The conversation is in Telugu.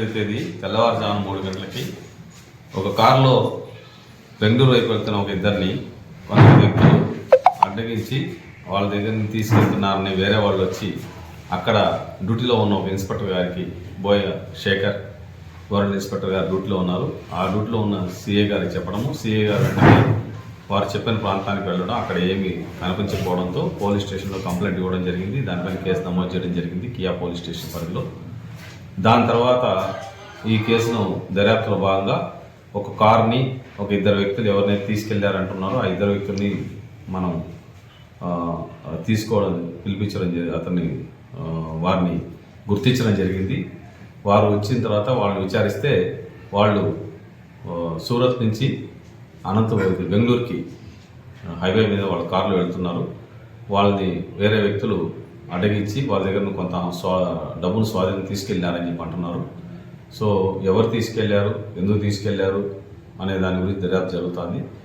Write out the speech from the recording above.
25 తేదీ తెల్లవారుజామున 3 గంటలకి ఒక కారులో బెంగళూరు వైపు వెళ్తున్న ఒక ఇద్దరిని కొంతమంది వ్యక్తులు అడ్డగించి వాళ్ళ దగ్గర నుంచి తీసుకెళ్తున్నారని వేరే వాళ్ళు వచ్చి అక్కడ డ్యూటీలో ఉన్న ఒక ఇన్స్పెక్టర్ గారికి బోయ శేఖర్ గవర్నమెంట్ ఇన్స్పెక్టర్ గారు డ్యూటీలో ఉన్నారు. ఆ డ్యూటీలో ఉన్న సిఏ గారికి చెప్పడము, సిఏ గారు వెంటనే వారు చెప్పిన ప్రాంతానికి వెళ్ళడం, అక్కడ ఏమీ కనిపించకపోవడంతో పోలీస్ స్టేషన్లో కంప్లైంట్ ఇవ్వడం జరిగింది. దానిపైన కేసు నమోదు చేయడం జరిగింది కియా పోలీస్ స్టేషన్ పరిధిలో. దాని తర్వాత ఈ కేసును దర్యాప్తులో భాగంగా ఒక కార్ని ఒక ఇద్దరు వ్యక్తులు ఎవరినైతే తీసుకెళ్లారంటున్నారో ఆ ఇద్దరు వ్యక్తుల్ని మనం పిలిపించడం అతన్ని వారిని గుర్తించడం జరిగింది. వారు వచ్చిన తర్వాత వాళ్ళని విచారిస్తే వాళ్ళు సూరత్ నుంచి బెంగళూరుకి హైవే మీద వాళ్ళ కార్లో వెళ్తున్నారు. వాళ్ళని వేరే వ్యక్తులు అడ్డగించి వాళ్ళ దగ్గర కొంత డబ్బును స్వాధీనం తీసుకెళ్లారని చెప్పి అంటున్నారు. సో ఎవరు తీసుకెళ్లారు, ఎందుకు తీసుకెళ్లారు అనే దాని గురించి దర్యాప్తు జరుగుతుంది.